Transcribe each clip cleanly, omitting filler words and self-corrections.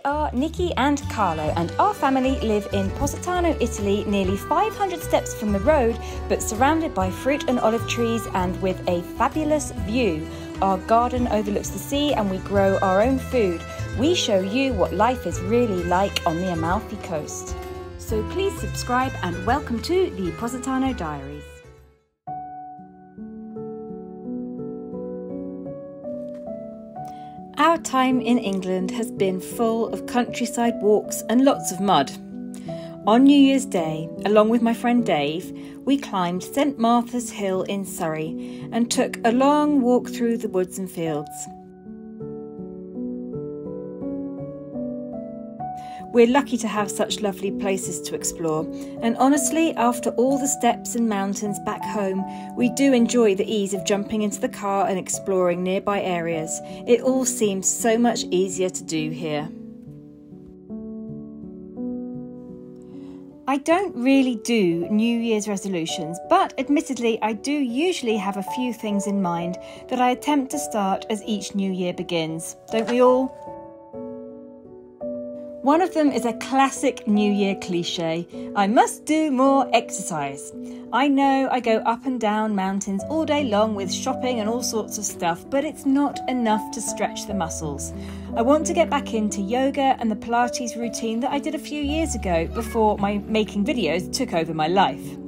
are Nicki and Carlo, and our family live in Positano, Italy, nearly 500 steps from the road, but surrounded by fruit and olive trees and with a fabulous view. Our garden overlooks the sea and we grow our own food. We show you what life is really like on the Amalfi Coast. So please subscribe and welcome to the Positano Diaries. Our time in England has been full of countryside walks and lots of mud. On New Year's Day, along with my friend Dave, we climbed St Martha's Hill in Surrey and took a long walk through the woods and fields. We're lucky to have such lovely places to explore, and honestly, after all the steps and mountains back home, we do enjoy the ease of jumping into the car and exploring nearby areas. It all seems so much easier to do here. I don't really do New Year's resolutions, but admittedly I do usually have a few things in mind that I attempt to start as each new year begins. Don't we all? One of them is a classic New Year cliche: I must do more exercise. I know I go up and down mountains all day long with shopping and all sorts of stuff, but it's not enough to stretch the muscles. I want to get back into yoga and the Pilates routine that I did a few years ago before my making videos took over my life.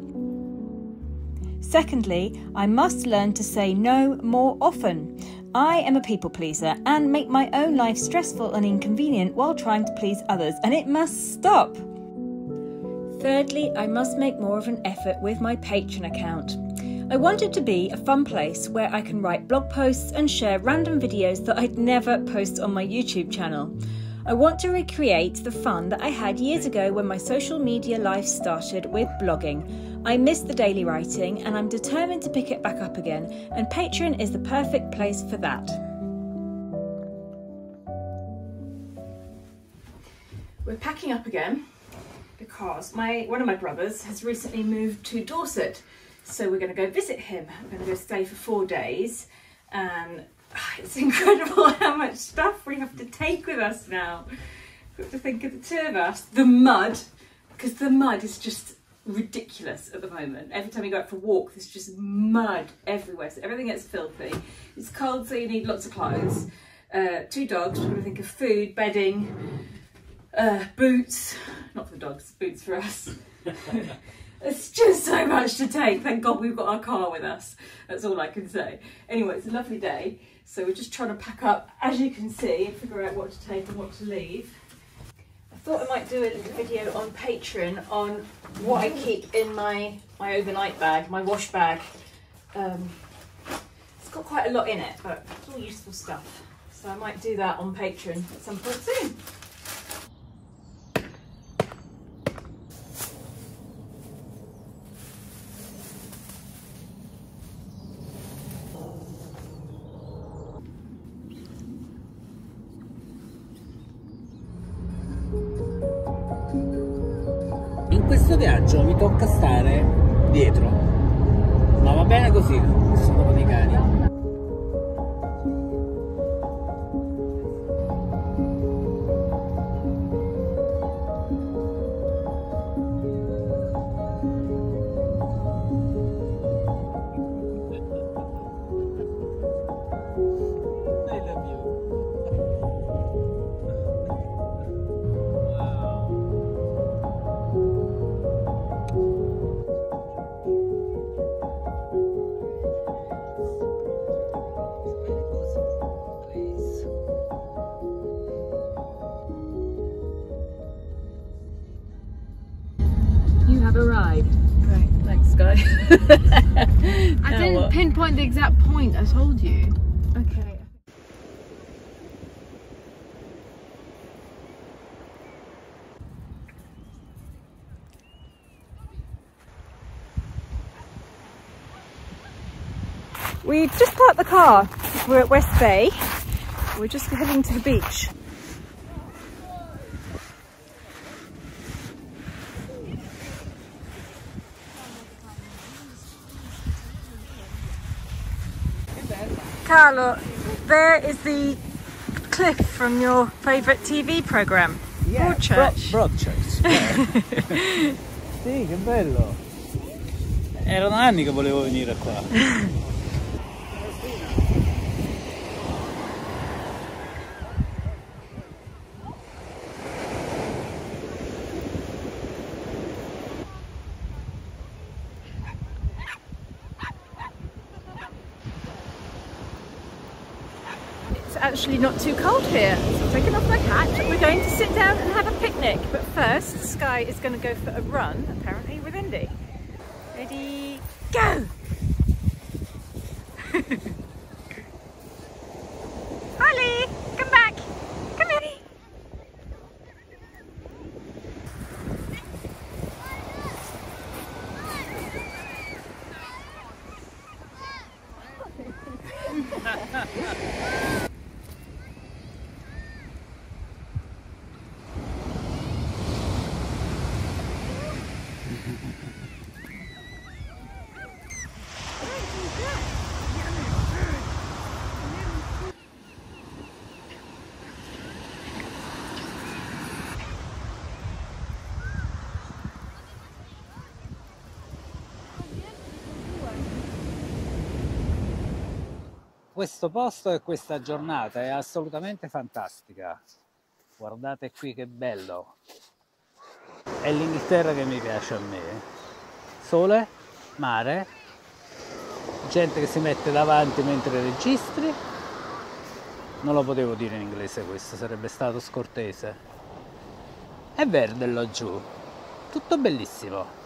Secondly, I must learn to say no more often. I am a people pleaser and make my own life stressful and inconvenient while trying to please others, and it must stop. Thirdly, I must make more of an effort with my Patreon account. I want it to be a fun place where I can write blog posts and share random videos that I'd never post on my YouTube channel. I want to recreate the fun that I had years ago when my social media life started with blogging. I miss the daily writing and I'm determined to pick it back up again, and Patreon is the perfect place for that. We're packing up again because one of my brothers has recently moved to Dorset, so we're going to go visit him. We're going to go stay for 4 days, and it's incredible how much stuff we have to take with us now. We've got to think of the two of us. The mud, because the mud is just ridiculous at the moment. Every time you go out for a walk, there's just mud everywhere, so everything gets filthy. It's cold, so you need lots of clothes. 2 dogs, we're going to think of food, bedding, boots, not for the dogs, boots for us. It's just so much to take. Thank God we've got our car with us. That's all I can say. Anyway, it's a lovely day, so we're just trying to pack up, as you can see, and figure out what to take and what to leave. I thought I might do a little video on Patreon on what I keep in my overnight bag, my wash bag. It's got quite a lot in it, but it's all useful stuff. So I might do that on Patreon at some point soon. In questo viaggio mi tocca stare dietro, ma va bene così, sono dei cani. Arrived. Great, thanks, Sky. I didn't pinpoint the exact point, I told you. Okay. We've just parked the car. We're at West Bay. We're just heading to the beach. Carlo, there is the cliff from your favourite TV programme. Yeah, Broadchurch. Broadchurch. Sì, che bello. Erano anni che volevo venire qua. It's actually not too cold here, so I'm taking off my hat. We're going to sit down and have a picnic, but first Sky is going to go for a run, apparently with Indy. Ready, go! Holly, come back! Come here! Questo posto e questa giornata è assolutamente fantastica. Guardate qui che bello. È l'Inghilterra che mi piace a me. Sole, mare, gente che si mette davanti mentre registri. Non lo potevo dire in inglese questo, sarebbe stato scortese. È verde laggiù, tutto bellissimo.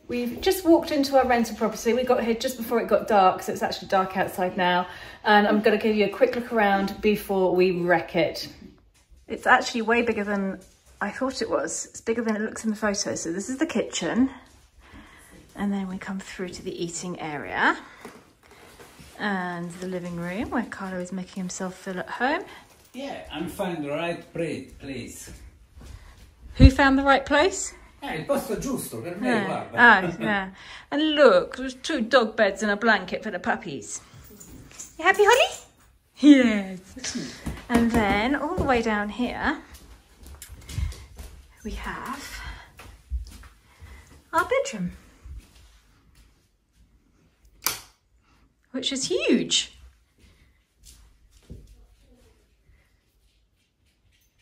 We've just walked into our rental property. We got here just before it got dark, so it's actually dark outside now. And I'm going to give you a quick look around before we wreck it. It's actually way bigger than I thought it was. It's bigger than it looks in the photo. So this is the kitchen. And then we come through to the eating area. And the living room, where Carlo is making himself feel at home. Yeah, I'm finding the right place. Who found the right place? Il posto giusto per me, guarda. Ah, yeah. And look, there's 2 dog beds and a blanket for the puppies. You happy, Holly? Yes. And then all the way down here, we have our bedroom, which is huge.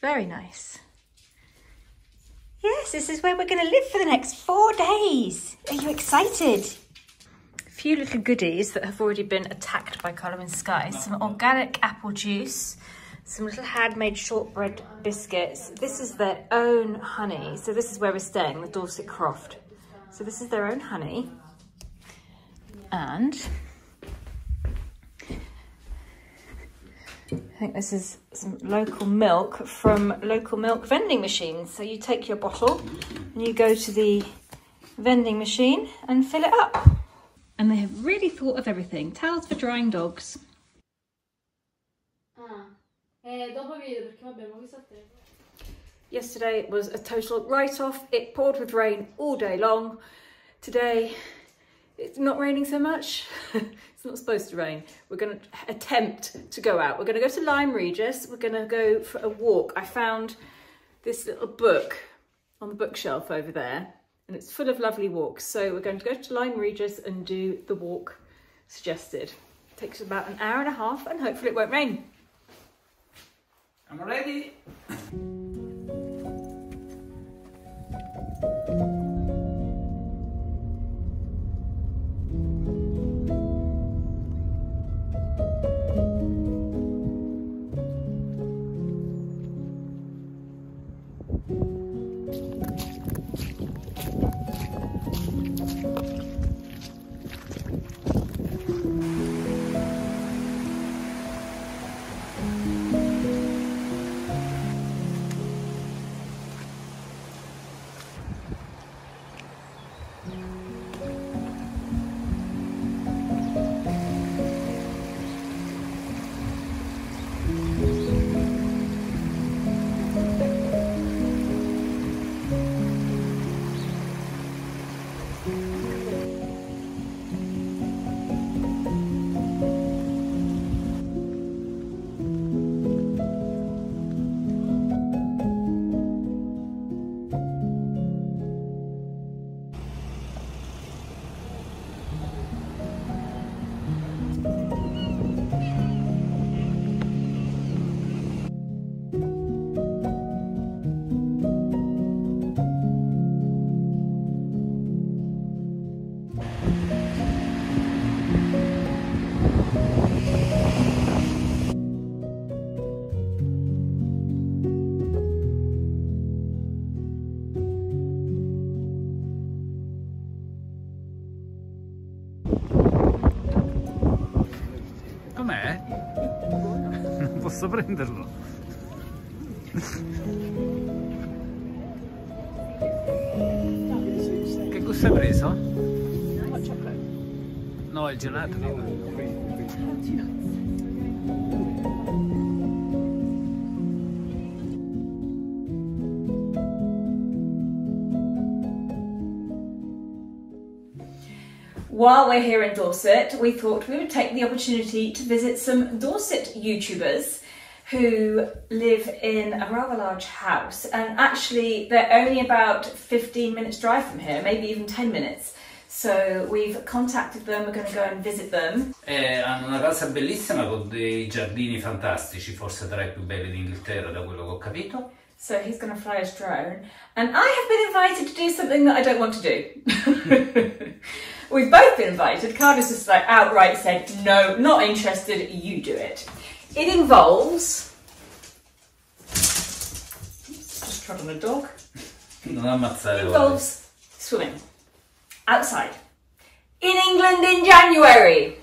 Very nice. Yes, this is where we're going to live for the next 4 days. Are you excited? A few little goodies that have already been attacked by Carlo and Sky. Some organic apple juice, some little handmade shortbread biscuits. This is their own honey. So this is where we're staying, the Dorset Croft. So this is their own honey. And I think this is some local milk from local milk vending machines. So you take your bottle and you go to the vending machine and fill it up. And they have really thought of everything. Towels for drying dogs. Yesterday was a total write-off. It poured with rain all day long. Today it's not raining so much. It's not supposed to rain. We're going to attempt to go out. We're going to go to Lyme Regis. We're going to go for a walk. I found this little book on the bookshelf over there, and it's full of lovely walks. So we're going to go to Lyme Regis and do the walk suggested. It takes about an hour and a half, and hopefully it won't rain. I'm ready. Com'è? Non posso prenderlo. Che gusto hai preso? No, il gelato. While we're here in Dorset, we thought we would take the opportunity to visit some Dorset YouTubers who live in a rather large house, and actually they're only about 15 minutes drive from here, maybe even 10 minutes. So we've contacted them, we're going to go and visit them. Hanno una casa bellissima con dei giardini fantastici, forse tra i più belli d'Inghilterra da quello che ho capito. So he's going to fly his drone, and I have been invited to do something that I don't want to do. We've both been invited. Carter's just like outright said, no, not interested, you do it. It involves... Oops, just trod on a dog. Non ammazzare. It involves swimming. Outside. In England in January.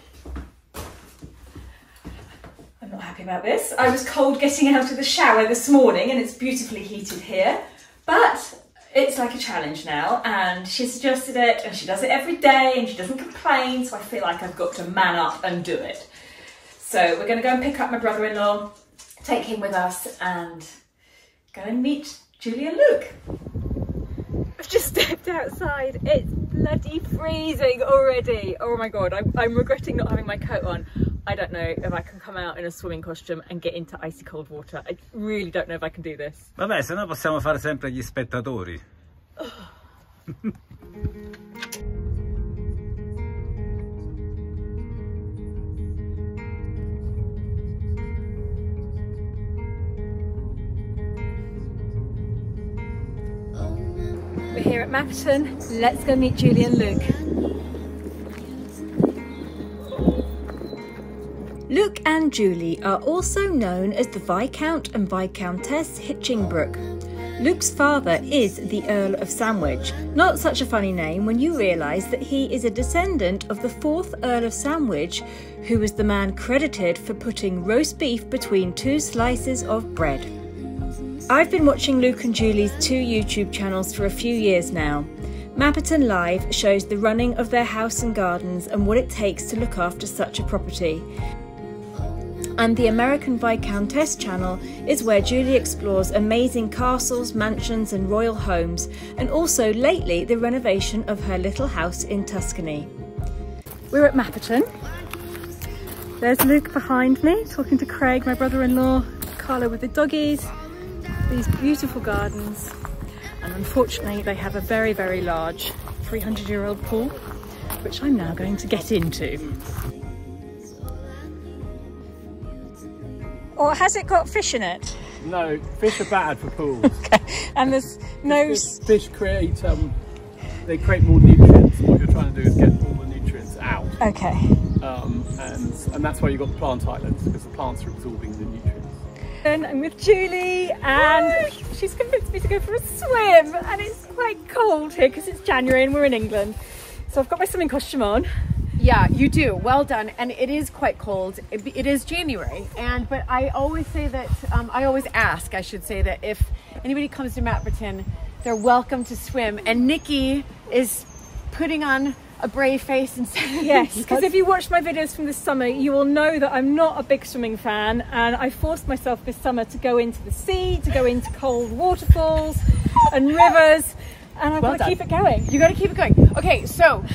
I'm not happy about this. I was cold getting out of the shower this morning and it's beautifully heated here. But it's like a challenge now, and she suggested it, and she does it every day, and she doesn't complain, so I feel like I've got to man up and do it. So we're going to go and pick up my brother-in-law, take him with us, and go and meet Julie and Luke. I've just stepped outside. It's bloody freezing already. Oh my god, I'm regretting not having my coat on. I don't know if I can come out in a swimming costume and get into icy cold water. I really don't know if I can do this. Vabbè, se no possiamo fare sempre gli spettatori. We're here at Mapperton. Let's go meet Julie and Luke. Luke and Julie are also known as the Viscount and Viscountess Hitchingbrook. Luke's father is the Earl of Sandwich, not such a funny name when you realise that he is a descendant of the 4th Earl of Sandwich, who was the man credited for putting roast beef between 2 slices of bread. I've been watching Luke and Julie's 2 YouTube channels for a few years now. Mapperton Live shows the running of their house and gardens and what it takes to look after such a property. And the American Viscountess channel is where Julie explores amazing castles, mansions and royal homes, and also lately the renovation of her little house in Tuscany. We're at Mapperton. There's Luke behind me talking to Craig, my brother-in-law, Carla with the doggies. These beautiful gardens. And unfortunately they have a very, very large 300-year-old pool, which I'm now going to get into. Or has it got fish in it? No, fish are bad for pools. Okay. And there's no... Fish create, they create more nutrients. What you're trying to do is get all the nutrients out. Okay. And that's why you've got the plant islands, because the plants are absorbing the nutrients. And I'm with Julie, and she's convinced me to go for a swim, and it's quite cold here because it's January and we're in England. So I've got my swimming costume on. Yeah, you do. Well done. And it is quite cold. It is January. But I always say that, I always ask, I should say, that if anybody comes to Mapperton, they're welcome to swim. And Nicki is putting on a brave face and saying, yes, because if you watch my videos from this summer, you will know that I'm not a big swimming fan, and I forced myself this summer to go into the sea, to go into cold waterfalls and rivers, and I've got to keep it going. You got to keep it going. Okay, so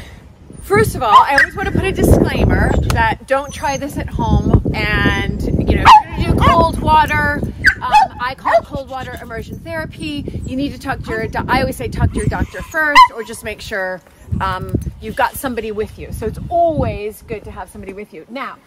first of all, I always want to put a disclaimer that don't try this at home, and you know, if you're going to do cold water, I call it cold water immersion therapy. You need to talk to your, I always say talk to your doctor first, or just make sure you've got somebody with you. So it's always good to have somebody with you. Now,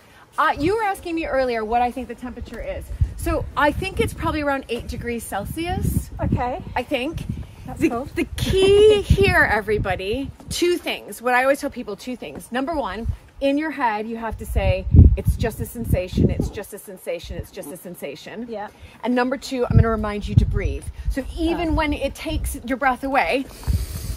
you were asking me earlier what I think the temperature is. So I think it's probably around 8 degrees Celsius. Okay. I think. That's cold. The key here, everybody, two things. What I always tell people, two things. Number one, in your head, you have to say, it's just a sensation, it's just a sensation, it's just a sensation. Yeah. And number two, I'm going to remind you to breathe. So even when it takes your breath away,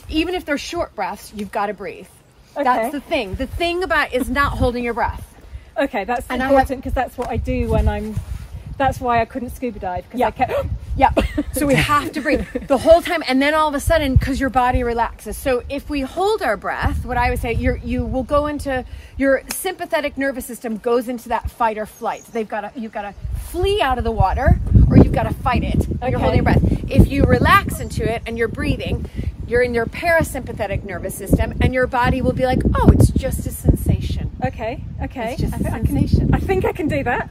even if they're short breaths, you've got to breathe. Okay. That's the thing. The thing about is not holding your breath. Okay, that's important, because that's what I do when I'm... That's why I couldn't scuba dive, because I kept... Yeah, so we have to breathe the whole time, and then all of a sudden, because your body relaxes. So if we hold our breath, what I would say, you will go into, your sympathetic nervous system goes into that fight or flight. You've got to flee out of the water, or you've got to fight it. Okay. You're holding your breath. If you relax into it and you're breathing, you're in your parasympathetic nervous system, and your body will be like, oh, it's just a sensation. Okay, okay. It's just a sensation. I think I can do that.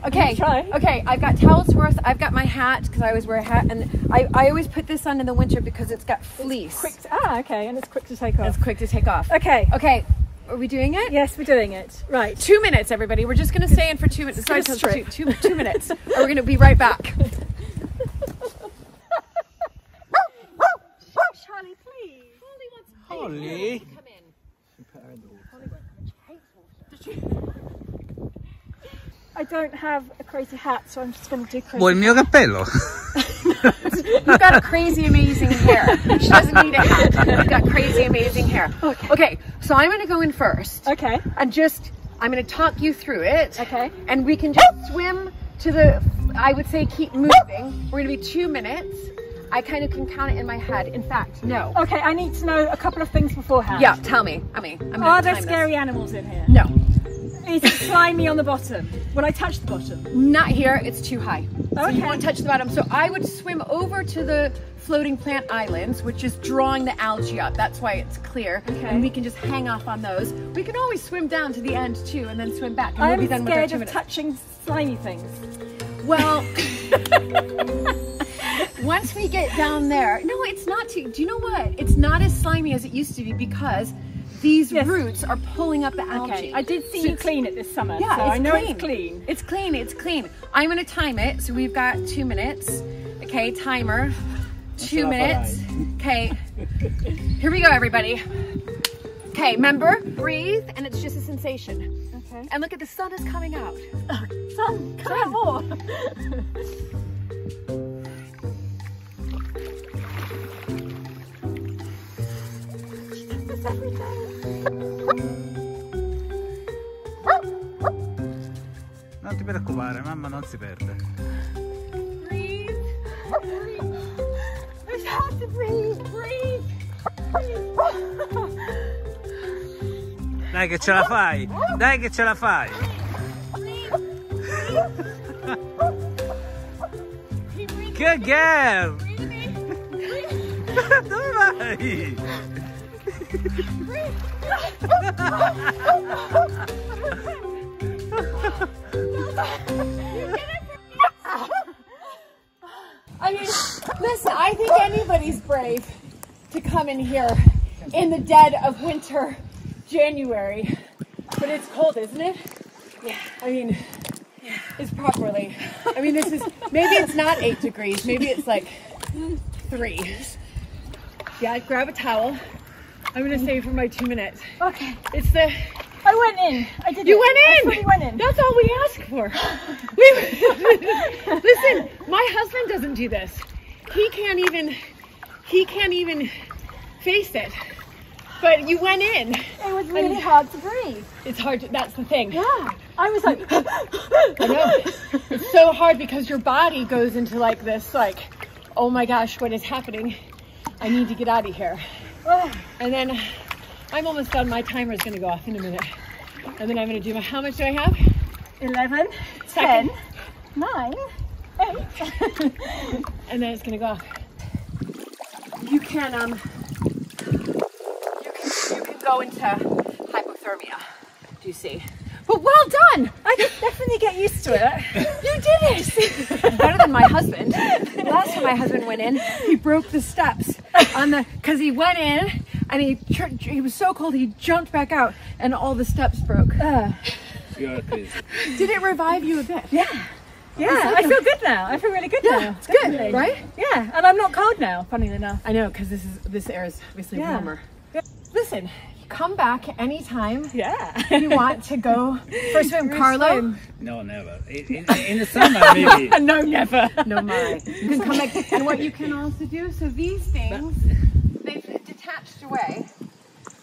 Okay, okay, I've got towels worth, I've got my hat, because I always wear a hat, and I always put this on in the winter because it's got fleece. Okay, and it's quick to take off. It's quick to take off. Okay. Okay, are we doing it? Yes, we're doing it. Right. 2 minutes, everybody. We're just going to stay in for 2 minutes. Sorry, two minutes. Or we're going to be right back. Charlie, please. Holly? Come in. I don't have a crazy hat, so I'm just going to do crazy. Vuoi il mio cappello? You've got crazy, amazing hair. She doesn't need a hat. You've got crazy, amazing hair. Okay, so I'm going to go in first. Okay. And I'm going to talk you through it. Okay. And we can just swim to the, I would say keep moving. We're going to be 2 minutes. I kind of can count it in my head. In fact, no. Okay, I need to know a couple of things beforehand. Yeah, tell me. Are there scary animals in here? No. Is it slimy on the bottom? When I touch the bottom? Not here, it's too high. So Okay. you won't touch the bottom. So I would swim over to the floating plant islands, which is drawing the algae up. That's why it's clear. Okay. And we can just hang off on those. We can always swim down to the end too and then swim back. And we'll be done with our 2 I'm minutes. scared of touching slimy things. Well, once we get down there, no, it's not too, do you know what? It's not as slimy as it used to be because these roots are pulling up the algae. Okay, I did see you clean it this summer, yeah, so I know it's clean. It's clean, it's clean. I'm gonna time it, so we've got 2 minutes. Okay, timer, 2 minutes. Okay, here we go, everybody. Okay, remember, breathe, and it's just a sensation. Okay. And look at the sun is coming out. Sun, come out more. Every day. Non ti preoccupare, mamma non si perde. Breathe. Breathe. It's hard to breathe. Breathe. Dai che ce la fai! Dai che ce la fai! Good girl! Dove vai? I mean, listen, I think anybody's brave to come in here in the dead of winter, January. But it's cold, isn't it? Yeah. I mean, it's properly. I mean, this is, maybe it's not 8 degrees. Maybe it's like 3. Yeah, grab a towel. I'm going to save for my 2 minutes. Okay. It's the... I went in. I did. You went in. I fully went in. That's all we ask for. Listen, my husband doesn't do this. He can't even face it. But you went in. It was really hard to breathe. It's hard to, that's the thing. Yeah. I was like, I know. It's so hard because your body goes into like this, like, oh my gosh, what is happening? I need to get out of here. And then I'm almost done. My timer is going to go off in a minute. And then I'm going to do my, how much do I have? 11, 10, 9, 8. And then it's going to go off. You can go into hypothermia. Do you see? But well done! I could definitely get used to it. You did it! Better than my husband. Last time my husband went in, he broke the steps on the, because he went in and he was so cold he jumped back out and all the steps broke. You're crazy. Did it revive you a bit? Yeah. Yeah, I feel good now. I feel really good now. It's good, right? Yeah, and I'm not cold now, funnily enough. I know, because this air is obviously Yeah. warmer. Listen, come back anytime Yeah. you want to go for a swim. Carlo? No, never. In the summer, maybe. No, never. No, my. You can come back. And what you can also do, so these things, they've detached away.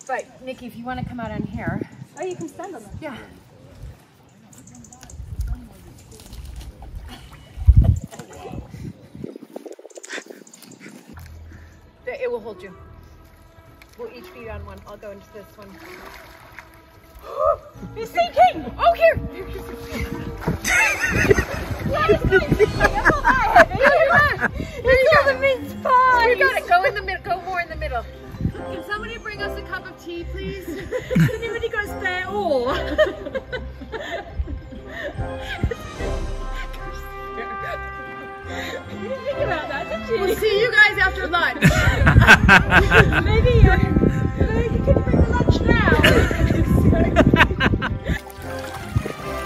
But, Nikki, if you want to come out in here. Oh, you can stand on them. Yeah. It will hold you. We'll each be on one. I'll go into this one. He's sinking! Oh, here! The mince pie! You got it. Go in the middle. Go more in the middle. Can somebody bring us a cup of tea, please? Has anybody got a spare oar? You didn't think about that, did you? We'll see you guys after lunch. Maybe you could bring the lunch now.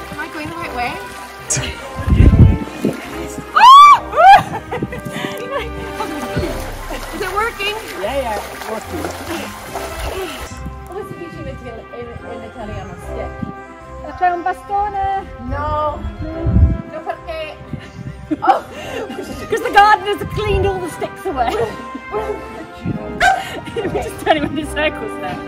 Am I going the right way? Is it working? Yeah, working. Come si dice in italiano stick? C'è un bastone? No. No, perché? Oh, because the gardeners have cleaned all the sticks away. We're just turning in circles now.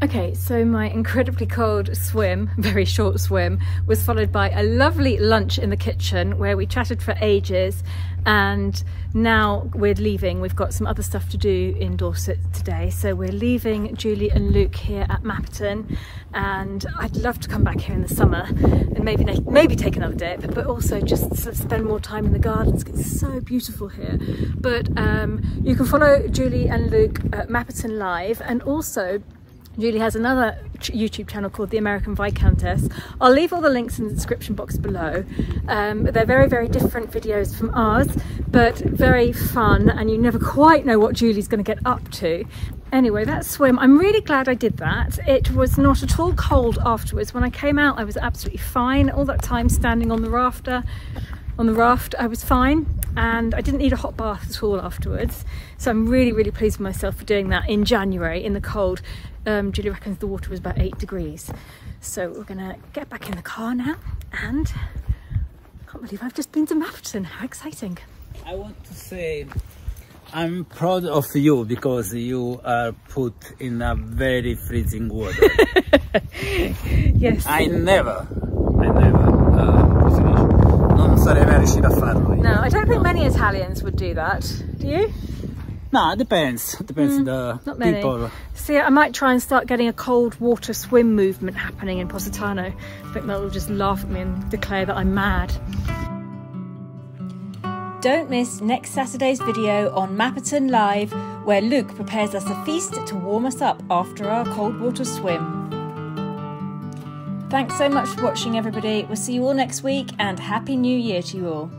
Okay, so my incredibly cold swim, very short swim, was followed by a lovely lunch in the kitchen where we chatted for ages, and now we're leaving. We've got some other stuff to do in Dorset today, so we're leaving Julie and Luke here at Mapperton, and I'd love to come back here in the summer and maybe take another dip, but also just sort of spend more time in the gardens. It's so beautiful here. But you can follow Julie and Luke at Mapperton Live, and also Julie has another YouTube channel called The American Viscountess. I'll leave all the links in the description box below. They're very, very different videos from ours, but very fun, and you never quite know what Julie's going to get up to. Anyway, that swim, I'm really glad I did that. It was not at all cold afterwards. When I came out, I was absolutely fine. All that time standing on the raft, I was fine, and I didn't need a hot bath at all afterwards. So I'm really, really pleased with myself for doing that in January in the cold. Julie reckons the water was about 8 degrees. So we're gonna get back in the car now, and I can't can't believe I've just been to Mapperton. How exciting. I want to say I'm proud of you because you are put in a very freezing water. Yes. I never non sarei mai riuscito a farlo. No, I don't think many Italians would do that. Do you? No, it depends. Depends the Not many. people. See, I might try and start getting a cold water swim movement happening in Positano. I think they'll just laugh at me and declare that I'm mad. Don't miss next Saturday's video on Mapperton Live, where Luke prepares us a feast to warm us up after our cold water swim. Thanks so much for watching, everybody. We'll see you all next week, and Happy New Year to you all.